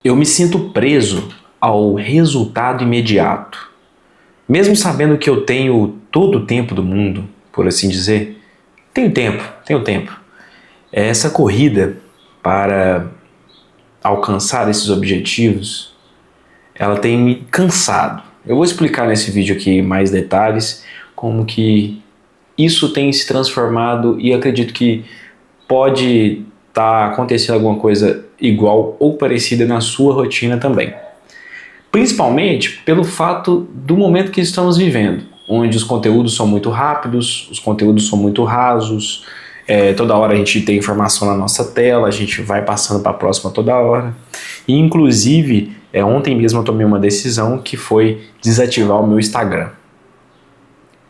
Eu me sinto preso ao resultado imediato. Mesmo sabendo que eu tenho todo o tempo do mundo, por assim dizer, tenho tempo. Essa corrida para alcançar esses objetivos, ela tem me cansado. Eu vou explicar nesse vídeo aqui mais detalhes como que isso tem se transformado e acredito que pode estar acontecendo alguma coisa igual ou parecida na sua rotina também. Principalmente pelo fato do momento que estamos vivendo, onde os conteúdos são muito rápidos, os conteúdos são muito rasos, toda hora a gente tem informação na nossa tela, a gente vai passando para a próxima toda hora. E inclusive, ontem mesmo eu tomei uma decisão que foi desativar o meu Instagram.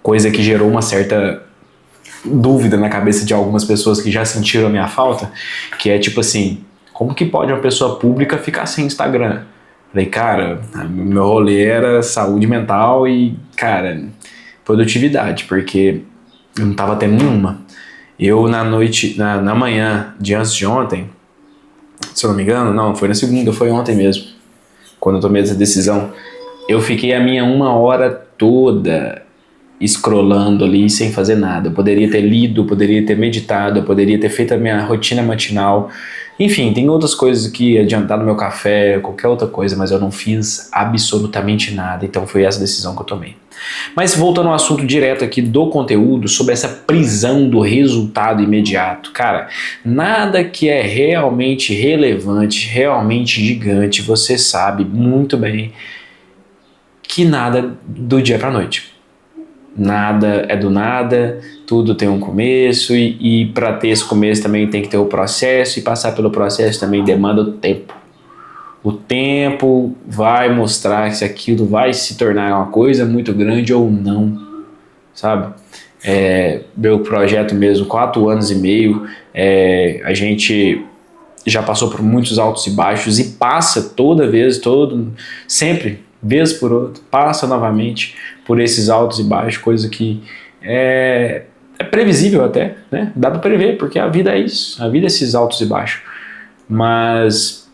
Coisa que gerou uma certa dúvida na cabeça de algumas pessoas que já sentiram a minha falta, que é tipo assim, como que pode uma pessoa pública ficar sem Instagram? Falei, cara, meu rolê era saúde mental e, cara, produtividade, porque eu não tava tendo nenhuma. Eu na manhã de antes de ontem, se eu não me engano, não, foi na segunda, foi ontem mesmo, quando eu tomei essa decisão, eu fiquei a minha 1 hora toda scrollando ali sem fazer nada. Eu poderia ter lido, eu poderia ter meditado, eu poderia ter feito a minha rotina matinal. Enfim, tem outras coisas que adiantar no meu café, qualquer outra coisa, mas eu não fiz absolutamente nada. Então foi essa decisão que eu tomei. Mas voltando ao assunto direto aqui do conteúdo, sobre essa prisão do resultado imediato. Cara, nada que é realmente relevante, realmente gigante, você sabe muito bem que nada do dia para noite. Nada é do nada, tudo tem um começo e para ter esse começo também tem que ter o processo e passar pelo processo também demanda o tempo. O tempo vai mostrar se aquilo vai se tornar uma coisa muito grande ou não, sabe? Meu projeto mesmo, 4 anos e meio, a gente já passou por muitos altos e baixos e passa sempre, vez por outra, passa novamente por esses altos e baixos, coisa que é previsível até, né? Dá para prever, porque a vida é isso, a vida é esses altos e baixos. Mas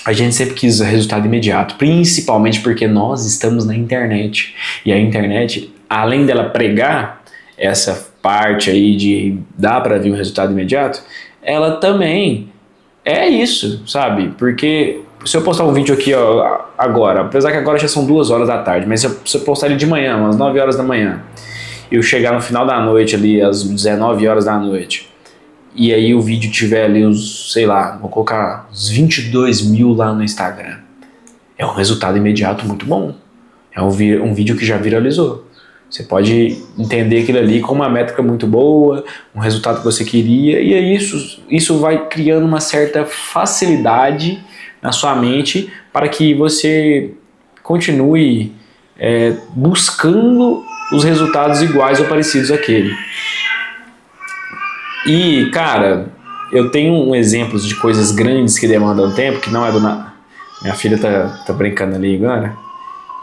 a gente sempre quis resultado imediato, principalmente porque nós estamos na internet. E a internet, além dela pregar essa parte aí de dá para ver um resultado imediato, ela também é isso, sabe? Porque se eu postar um vídeo aqui agora, apesar que agora já são 2 horas da tarde, mas se eu postar ele de manhã, umas 9 horas da manhã, e eu chegar no final da noite ali, às 19 horas da noite, e aí o vídeo tiver ali uns, sei lá, vou colocar uns 22 mil lá no Instagram, é um resultado imediato muito bom. É um vídeo que já viralizou. Você pode entender aquilo ali como uma métrica muito boa, um resultado que você queria, e aí isso vai criando uma certa facilidade na sua mente para que você continue buscando os resultados iguais ou parecidos àquele. E, cara, eu tenho um exemplo de coisas grandes que demandam tempo, que não é do nada. Minha filha tá brincando ali agora.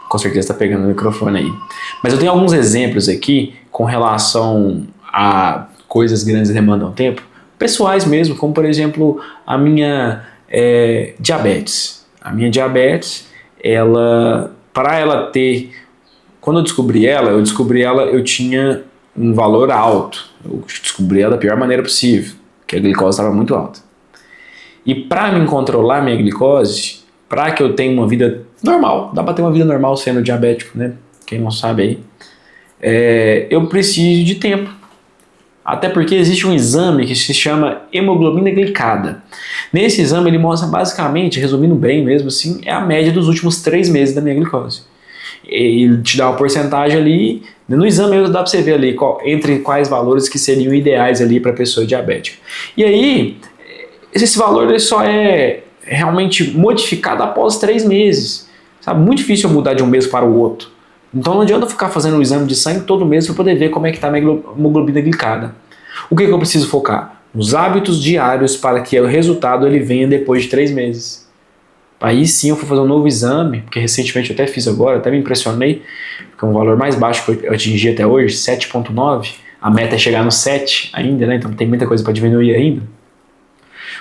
Com certeza está pegando o microfone aí. Mas eu tenho alguns exemplos aqui com relação a coisas grandes que demandam tempo, pessoais mesmo, como por exemplo a minha diabetes. A minha diabetes, para ela ter, quando eu descobri ela, eu tinha um valor alto. Eu descobri ela da pior maneira possível, que a glicose estava muito alta. E para me controlar minha glicose, para que eu tenha uma vida normal, dá para ter uma vida normal sendo diabético, né? Quem não sabe aí. Eu preciso de tempo. Até porque existe um exame que se chama hemoglobina glicada. Nesse exame ele mostra basicamente, resumindo bem mesmo assim, é a média dos últimos 3 meses da minha glicose. Ele te dá uma porcentagem ali, no exame mesmo dá para você ver ali entre quais valores que seriam ideais ali para a pessoa diabética. E aí, esse valor ele só é realmente modificado após 3 meses. Sabe? Muito difícil eu mudar de um mês para o outro. Então não adianta eu ficar fazendo um exame de sangue todo mês para poder ver como é que está a minha hemoglobina glicada. O que eu preciso focar? Nos hábitos diários para que o resultado ele venha depois de 3 meses. Aí sim eu fui fazer um novo exame, porque recentemente eu até fiz agora, até me impressionei, porque é um valor mais baixo que eu atingi até hoje, 7,9. A meta é chegar no 7 ainda, né? Então tem muita coisa para diminuir ainda.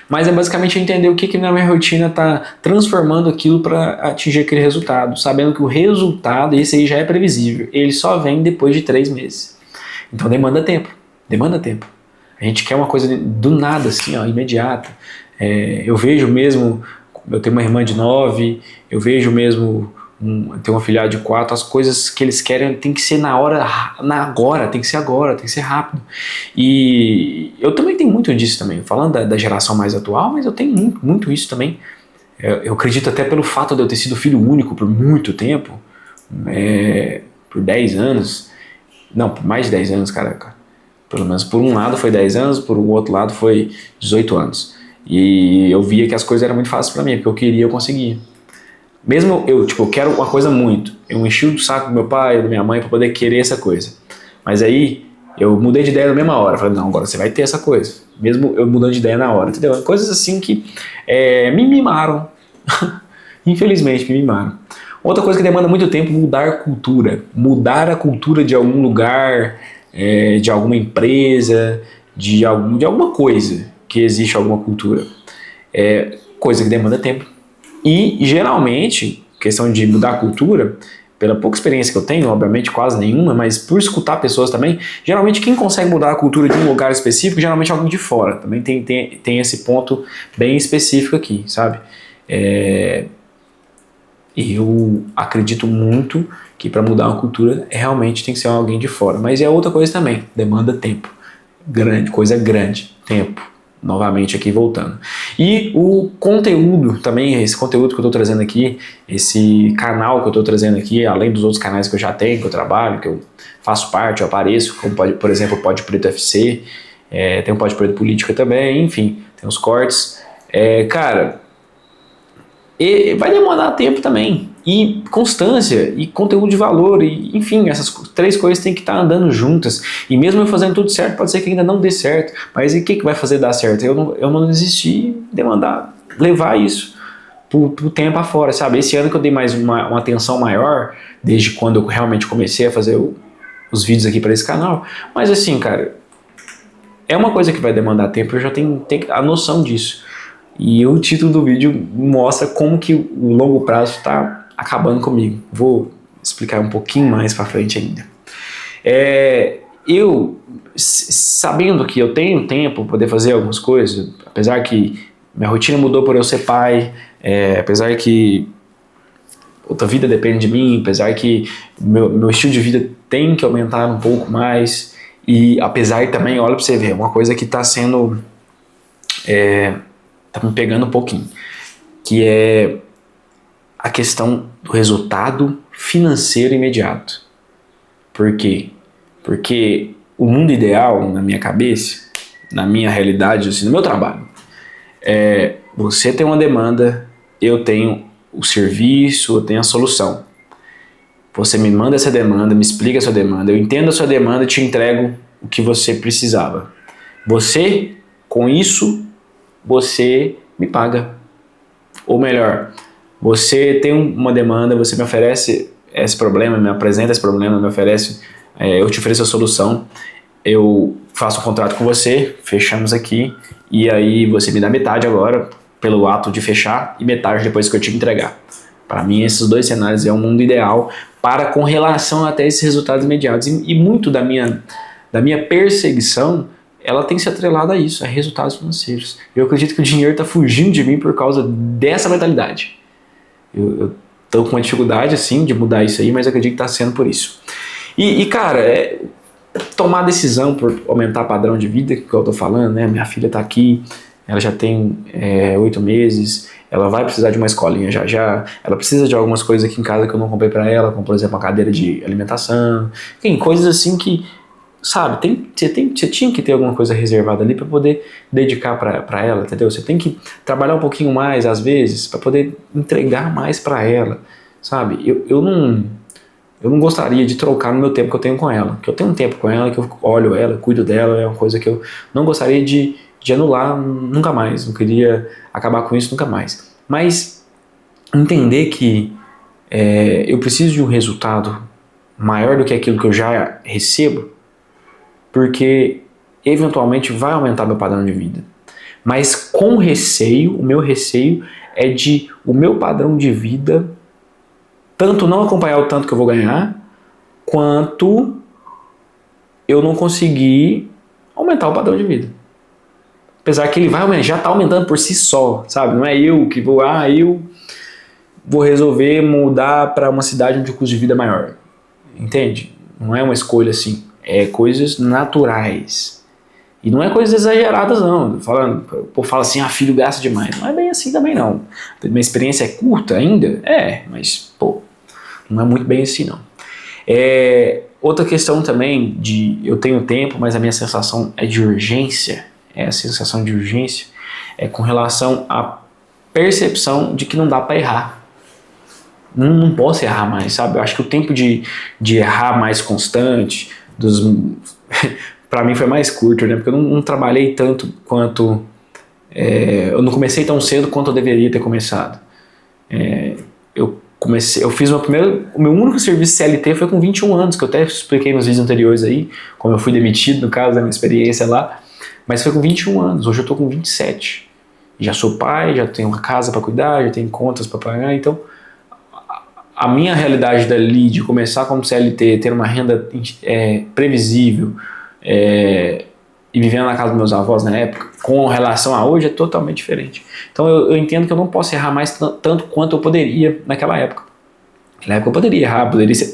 Mas é basicamente entender o que na minha rotina está transformando aquilo para atingir aquele resultado, sabendo que o resultado, esse aí já é previsível, ele só vem depois de 3 meses. Então demanda tempo, demanda tempo. A gente quer uma coisa do nada, assim, ó, imediata. Eu vejo mesmo, eu tenho uma irmã de 9, eu vejo mesmo, tenho uma filhada de 4, as coisas que eles querem tem que ser agora, tem que ser agora, tem que ser rápido. E eu também tenho muito disso também, falando da geração mais atual, mas eu tenho muito isso também. Eu acredito até pelo fato de eu ter sido filho único por muito tempo, por 10 anos, não, por mais de 10 anos, cara. Pelo menos por um lado foi 10 anos, por um outro lado foi 18 anos. E eu via que as coisas eram muito fáceis pra mim, porque eu queria, eu conseguia. Mesmo eu quero uma coisa muito. Eu enchi o saco do meu pai, da minha mãe, pra poder querer essa coisa. Mas aí, eu mudei de ideia na mesma hora. Falei, não, agora você vai ter essa coisa. Mesmo eu mudando de ideia na hora, entendeu? Coisas assim que me mimaram. Infelizmente, me mimaram. Outra coisa que demanda muito tempo, mudar cultura. Mudar a cultura de algum lugar, de alguma empresa, de alguma coisa que existe alguma cultura. Coisa que demanda tempo. E, geralmente, questão de mudar a cultura, pela pouca experiência que eu tenho, obviamente quase nenhuma, mas por escutar pessoas também, geralmente quem consegue mudar a cultura de um lugar específico, geralmente é alguém de fora. Também tem esse ponto bem específico aqui, sabe? Eu acredito muito que para mudar uma cultura realmente tem que ser alguém de fora. Mas é outra coisa também, demanda tempo. Coisa grande, tempo. Novamente aqui voltando. E o conteúdo também, esse conteúdo que eu estou trazendo aqui, esse canal que eu estou trazendo aqui, além dos outros canais que eu já tenho, que eu trabalho, que eu faço parte, eu apareço, como por exemplo o Pode Preto FC, tem o Pode Preto Política também, enfim, tem os cortes. Cara, vai demorar tempo também, e constância, e conteúdo de valor, e enfim, essas 3 coisas têm que estar andando juntas. E mesmo eu fazendo tudo certo, pode ser que ainda não dê certo, mas e o que vai fazer dar certo? Eu não desistir, levar isso pro tempo afora, sabe? Esse ano que eu dei mais uma atenção maior, desde quando eu realmente comecei a fazer os vídeos aqui para esse canal, mas assim, cara, é uma coisa que vai demandar tempo, eu já tenho a noção disso. E o título do vídeo mostra como que o longo prazo está acabando comigo. Vou explicar um pouquinho mais para frente ainda. Eu, sabendo que eu tenho tempo para poder fazer algumas coisas, apesar que minha rotina mudou por eu ser pai, apesar que outra vida depende de mim, apesar que meu estilo de vida tem que aumentar um pouco mais, e apesar também, olha para você ver, uma coisa que está sendo... tá me pegando um pouquinho, que é a questão do resultado financeiro imediato. Por quê? Porque o mundo ideal, na minha cabeça, na minha realidade, assim, no meu trabalho, você tem uma demanda, eu tenho o serviço, eu tenho a solução. Você me manda essa demanda, me explica a sua demanda, eu entendo a sua demanda e te entrego o que você precisava. Você, com isso, você me paga. Ou melhor, você tem uma demanda, você me oferece esse problema, me apresenta esse problema, me oferece, eu te ofereço a solução, eu faço um contrato com você, fechamos aqui, e aí você me dá metade agora, pelo ato de fechar, e metade depois que eu te entregar. Para mim, esses 2 cenários é um mundo ideal com relação até esses resultados imediatos. E muito da minha perseguição, ela tem se atrelado a isso, a resultados financeiros. Eu acredito que o dinheiro está fugindo de mim por causa dessa mentalidade. Eu estou com uma dificuldade, assim, de mudar isso aí, mas acredito que está sendo por isso. E cara, tomar decisão por aumentar padrão de vida, que eu estou falando, né? Minha filha está aqui, ela já tem 8 meses, ela vai precisar de uma escolinha já, ela precisa de algumas coisas aqui em casa que eu não comprei para ela, como por exemplo uma cadeira de alimentação, tem coisas assim que, sabe, você tinha que ter alguma coisa reservada ali para poder dedicar para ela, entendeu? Você tem que trabalhar um pouquinho mais às vezes para poder entregar mais para ela, sabe? Eu não gostaria de trocar no meu tempo que eu tenho com ela, que eu tenho um tempo com ela, que eu olho ela, cuido dela, é uma coisa que eu não gostaria de anular nunca mais, não queria acabar com isso nunca mais. Mas entender que eu preciso de um resultado maior do que aquilo que eu já recebo, porque eventualmente vai aumentar meu padrão de vida. mas com receio, o meu receio é de o meu padrão de vida tanto não acompanhar o tanto que eu vou ganhar, quanto eu não conseguir aumentar o padrão de vida. Apesar que ele vai aumentar, já está aumentando por si só, sabe? Não é eu que vou, eu vou resolver mudar para uma cidade onde o custo de vida é maior. Entende? Não é uma escolha assim. É coisas naturais. E não é coisas exageradas, não. O povo fala assim, filho gasta demais. Não é bem assim também, não. Minha experiência é curta ainda? Mas, não é muito bem assim, não. Outra questão também de eu tenho tempo, mas a minha sensação é de urgência. A sensação de urgência é com relação à percepção de que não dá para errar. Não posso errar mais, sabe? Eu acho que o tempo de errar mais constante, para mim foi mais curto, né? Porque eu não trabalhei tanto quanto... eu não comecei tão cedo quanto eu deveria ter começado. Eu fiz o meu único serviço CLT foi com 21 anos, que eu até expliquei nos vídeos anteriores aí, como eu fui demitido, no caso da minha experiência lá, mas foi com 21 anos, hoje eu tô com 27. Já sou pai, já tenho uma casa para cuidar, já tenho contas para pagar, então a minha realidade dali de começar como CLT, ter uma renda previsível e vivendo na casa dos meus avós na época, com relação a hoje, é totalmente diferente. Então eu entendo que eu não posso errar mais tanto quanto eu poderia naquela época. Naquela época eu poderia errar,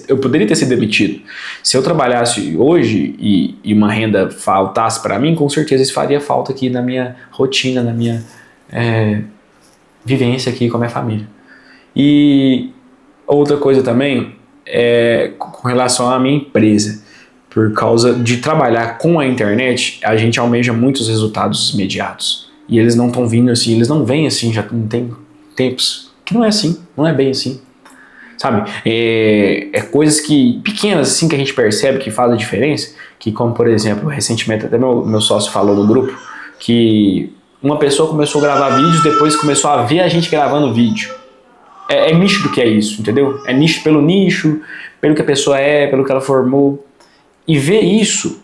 eu poderia ter sido demitido. Se eu trabalhasse hoje e uma renda faltasse para mim, com certeza isso faria falta aqui na minha rotina, na minha vivência aqui com a minha família. E outra coisa também é com relação à minha empresa. Por causa de trabalhar com a internet, a gente almeja muitos resultados imediatos. E eles não estão vindo assim, eles não vêm assim, já não tem tempos. Que não é assim, não é bem assim. Sabe? Coisas pequenas assim que a gente percebe que faz a diferença. Que como, por exemplo, recentemente até meu sócio falou no grupo, que uma pessoa começou a gravar vídeos, depois começou a ver a gente gravando vídeo. É nítido que é isso, entendeu? É nicho pelo nicho, pelo que a pessoa pelo que ela formou. E ver isso,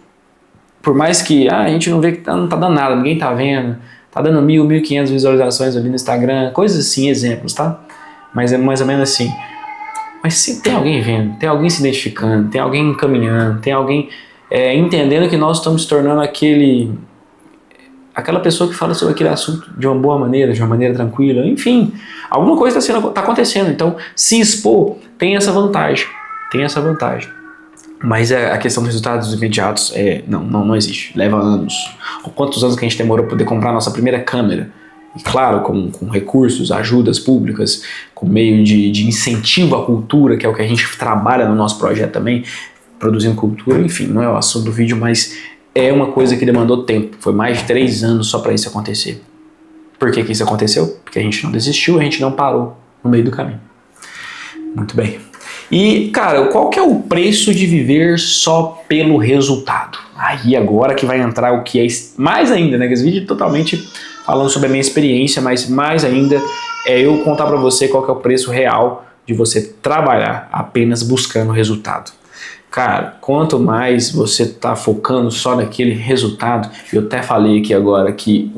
por mais que a gente não vê que não tá dando nada, ninguém tá vendo, tá dando 1.000, 1.500 visualizações ali no Instagram, coisas assim, exemplos, tá? Mas é mais ou menos assim. Mas se tem alguém vendo, tem alguém se identificando, tem alguém caminhando, tem alguém entendendo que nós estamos se tornando aquela pessoa que fala sobre aquele assunto de uma boa maneira, de uma maneira tranquila, enfim, alguma coisa tá acontecendo. Então, se expor tem essa vantagem, Mas a questão dos resultados imediatos não existe, leva anos. Quantos anos que a gente demorou para poder comprar a nossa primeira câmera? E claro, com recursos, ajudas públicas, com meio de incentivo à cultura, que é o que a gente trabalha no nosso projeto também, produzindo cultura, enfim, não é o assunto do vídeo, mas é uma coisa que demandou tempo. Foi mais de 3 anos só para isso acontecer. Por que isso aconteceu? Porque a gente não desistiu, a gente não parou no meio do caminho. Muito bem. E, cara, qual que é o preço de viver só pelo resultado? Aí agora que vai entrar o que é mais ainda, né? Esse vídeo é totalmente falando sobre a minha experiência, mas mais ainda é eu contar pra você qual que é o preço real de você trabalhar apenas buscando resultado. Cara, quanto mais você tá focando só naquele resultado, eu até falei aqui agora que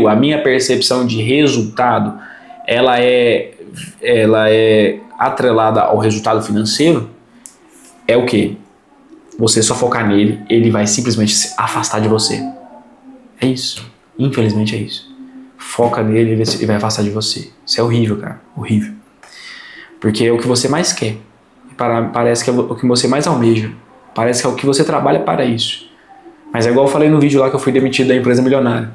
a minha percepção de resultado, ela é atrelada ao resultado financeiro, é o que? Você só focar nele, ele vai simplesmente se afastar de você. É isso. Infelizmente é isso. Foca nele, ele vai afastar de você. Isso é horrível, cara. Horrível. Porque é o que você mais quer. Parece que é o que você mais almeja. Parece que é o que você trabalha para isso. Mas é igual eu falei no vídeo lá que eu fui demitido da empresa milionária.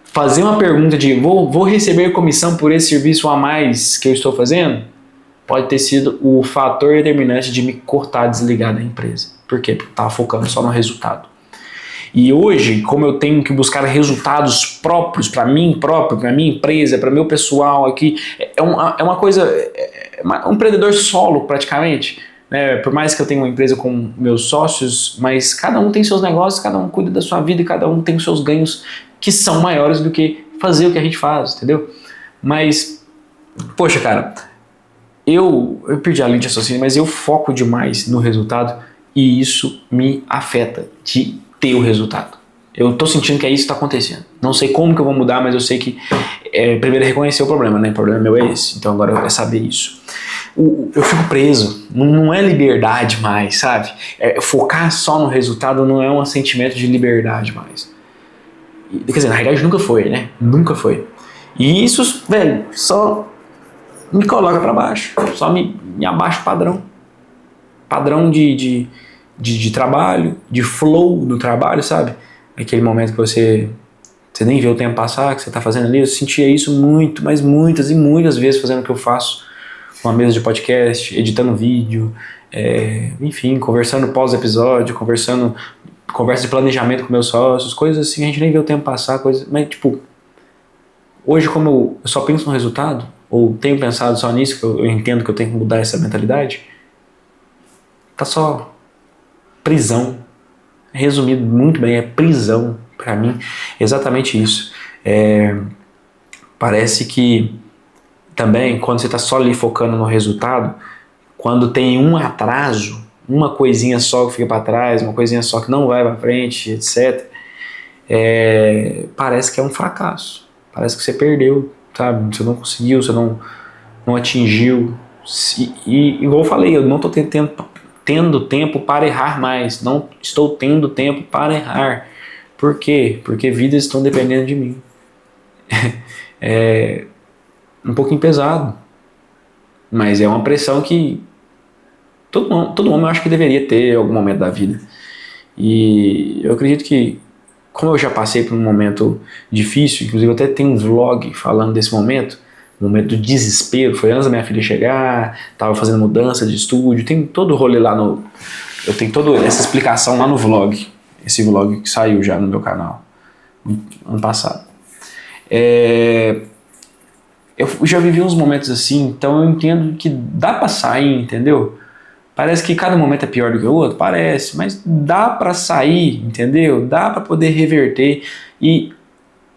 Fazer uma pergunta de vou receber comissão por esse serviço a mais que eu estou fazendo, pode ter sido o fator determinante de me cortar, desligar da empresa. Por quê? Porque eu estava focando só no resultado. E hoje, como eu tenho que buscar resultados próprios para mim próprio, para minha empresa, para meu pessoal aqui, é uma coisa, um empreendedor solo praticamente, né? Por mais que eu tenha uma empresa com meus sócios, mas cada um tem seus negócios, cada um cuida da sua vida e cada um tem os seus ganhos que são maiores do que fazer o que a gente faz, entendeu? Mas, poxa, cara, eu perdi a linha de raciocínio, mas eu foco demais no resultado e isso me afeta de ter o resultado. Eu tô sentindo que é isso que tá acontecendo. Não sei como que eu vou mudar, mas eu sei que primeiro reconhecer o problema, né? O problema meu é esse. Então agora é saber isso. Eu fico preso. Não é liberdade mais, sabe? Focar só no resultado não é um sentimento de liberdade mais. Quer dizer, na realidade nunca foi, né? Nunca foi. E isso, velho, só me coloca pra baixo. Só me abaixa o padrão. Padrão de trabalho, de flow no trabalho, sabe? Aquele momento que você nem vê o tempo passar, que você tá fazendo ali. Eu sentia isso muito, mas muitas e muitas vezes fazendo o que eu faço. Uma mesa de podcast, editando vídeo, enfim, conversando pós-episódio, conversa de planejamento com meus sócios, coisas assim, a gente nem vê o tempo passar, coisas, mas tipo, hoje como eu só penso no resultado, ou tenho pensado só nisso, que eu entendo que eu tenho que mudar essa mentalidade, tá só prisão. Resumido muito bem, é prisão pra mim, exatamente isso. Parece que também, quando você está só ali focando no resultado, quando tem um atraso, uma coisinha só que fica para trás, uma coisinha só que não vai para frente, etc., parece que é um fracasso. Parece que você perdeu, sabe? Você não conseguiu, você não atingiu. E igual eu falei, eu não estou tendo tempo para errar mais. Não estou tendo tempo para errar. Por quê? Porque vidas estão dependendo de mim. Um pouquinho pesado, mas é uma pressão que todo homem eu acho que deveria ter em algum momento da vida. E eu acredito que, como eu já passei por um momento difícil, inclusive eu até tenho um vlog falando desse momento, um momento do desespero, foi antes da minha filha chegar, tava fazendo mudança de estúdio, tem todo o rolê lá eu tenho toda essa explicação lá no vlog, esse vlog que saiu já no meu canal, ano passado. Eu já vivi uns momentos assim, então eu entendo que dá pra sair, entendeu? Parece que cada momento é pior do que o outro, parece, mas dá pra sair, entendeu? Dá pra poder reverter. E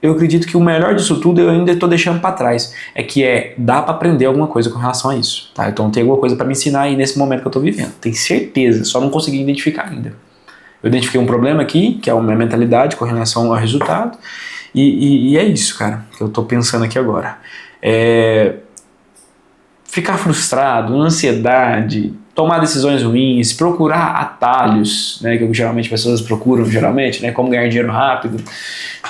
eu acredito que o melhor disso tudo eu ainda tô deixando pra trás, dá pra aprender alguma coisa com relação a isso, tá? Então tem alguma coisa pra me ensinar aí nesse momento que eu tô vivendo, tenho certeza, só não consegui identificar ainda. Eu identifiquei um problema aqui, que é a minha mentalidade com relação ao resultado, e é isso, cara, que eu tô pensando aqui agora. Ficar frustrado, ansiedade, tomar decisões ruins, procurar atalhos, né, que geralmente as pessoas procuram, né, como ganhar dinheiro rápido,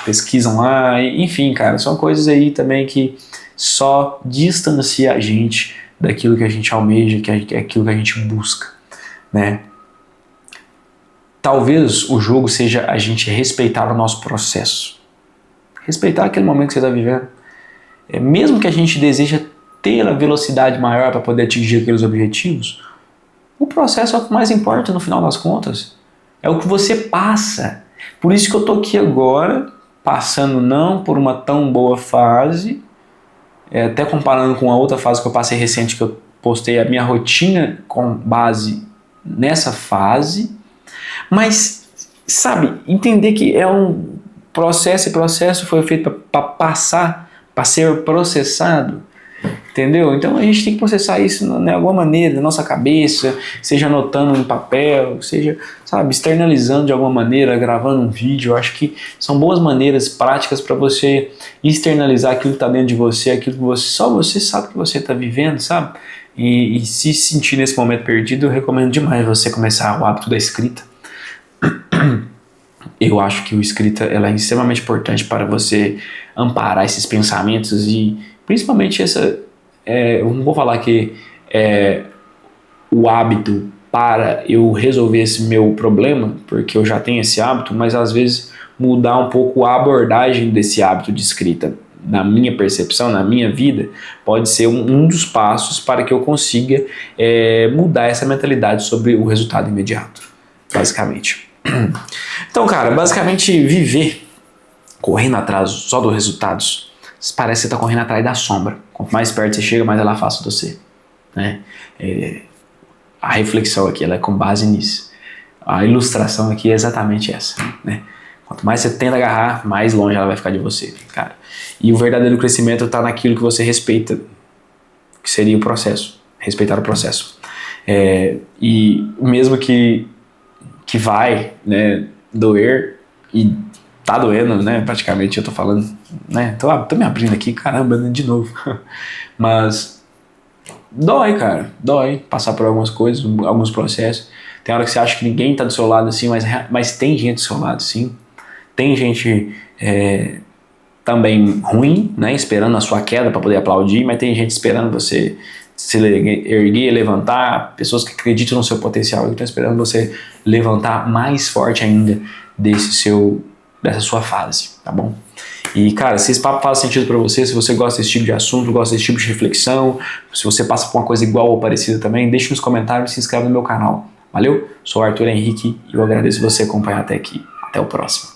pesquisam lá, enfim, cara, são coisas aí também que só distancia a gente daquilo que a gente almeja, que é aquilo que a gente busca, né. Talvez o jogo seja a gente respeitar o nosso processo, respeitar aquele momento que você está vivendo. Mesmo que a gente deseja ter a velocidade maior para poder atingir aqueles objetivos, o processo é o que mais importa no final das contas. É o que você passa. Por isso que eu estou aqui agora, passando não por uma tão boa fase, até comparando com a outra fase que eu passei recente, que eu postei a minha rotina com base nessa fase, mas, sabe, entender que é um processo, e processo foi feito para passar, para ser processado, entendeu? Então a gente tem que processar isso de alguma maneira, na nossa cabeça, seja anotando no papel, seja, sabe, externalizando de alguma maneira, gravando um vídeo. Eu acho que são boas maneiras, práticas para você externalizar aquilo que está dentro de você, aquilo que só você sabe que você está vivendo, sabe? E se sentir nesse momento perdido, eu recomendo demais você começar o hábito da escrita. Eu acho que a escrita ela é extremamente importante para você amparar esses pensamentos e principalmente eu não vou falar que o hábito para eu resolver esse meu problema, porque eu já tenho esse hábito, mas às vezes mudar um pouco a abordagem desse hábito de escrita. Na minha percepção, na minha vida, pode ser um dos passos para que eu consiga mudar essa mentalidade sobre o resultado imediato, basicamente. Então, cara, basicamente viver correndo atrás só dos resultados, parece que você está correndo atrás da sombra. Quanto mais perto você chega, mais ela afasta de você, né? A reflexão aqui ela é com base nisso. A ilustração aqui é exatamente essa, né? Quanto mais você tenta agarrar, mais longe ela vai ficar de você, cara. E o verdadeiro crescimento está naquilo que você respeita, que seria o processo, respeitar o processo. E mesmo que vai, né, doer, e tá doendo, né? Praticamente eu tô falando, né? Tô me abrindo aqui, caramba, de novo. Mas dói, cara, dói passar por algumas coisas, alguns processos. Tem hora que você acha que ninguém tá do seu lado assim, mas tem gente do seu lado, sim. Tem gente também ruim, né? Esperando a sua queda para poder aplaudir, mas tem gente esperando você se erguer, levantar, pessoas que acreditam no seu potencial e estão esperando você levantar mais forte ainda dessa sua fase, tá bom? E, cara, se esse papo faz sentido para você, se você gosta desse tipo de assunto, gosta desse tipo de reflexão, se você passa por uma coisa igual ou parecida também, deixe nos comentários e se inscreve no meu canal. Valeu? Sou o Arthur Henrique e eu agradeço você acompanhar até aqui. Até o próximo.